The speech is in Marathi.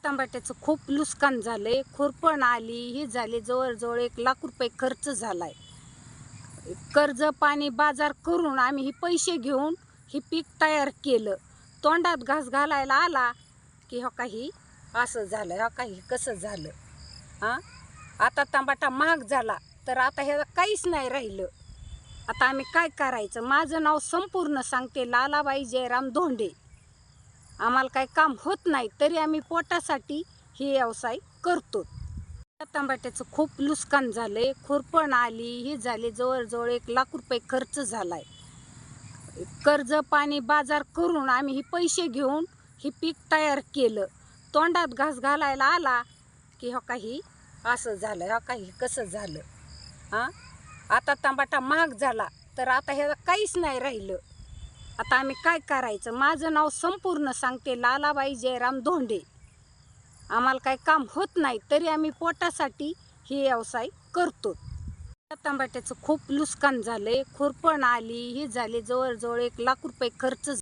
टमाट्याचं खूप नुकसान झालंय, खुरपण आली, ही झाली, जवळजवळ 1 लाख रुपये खर्च झालाय. कर्ज पाणी बाजार करून आम्ही ही पैसे घेऊन ही पीक तयार केलं. तोंडात घास घालायला आला की हो काही असं झालं, हो काही कसं झालं. आता टमाटा महाग झाला तर आता हे काहीच नाही राहिलं. आता आम्ही काय करायचं? माझं नाव संपूर्ण सांगते, लालाबाई जयराम धोंडे. आम्हाला काही काम होत नाही तरी आम्ही पोटासाठी ही व्यवसाय करतो. टमाट्याचं खूप नुकसान झालंय, खुरपण आली, ही झाली, जवळजवळ 1 लाख रुपये खर्च झालाय. कर्ज पाणी बाजार करून आम्ही ही पैसे घेऊन ही पीक तयार केलं. तोंडात घास घालायला आला की हो काही असं झालं, हो काही कसं झालं. आता टमाटा महाग झाला तर आता हे काहीच नाही राहिलं. आता आम्ही काय करायचं? माझं नाव संपूर्ण सांगते, लालाबाई जयराम धोंडे. आम्हाला काही काम होत नाही तरी आम्ही पोटासाठी ही व्यवसाय करतो. टमाट्याचं खूप नुकसान झालंय, खुरपण आली, ही झाली, जवळजवळ 1 लाख रुपये खर्च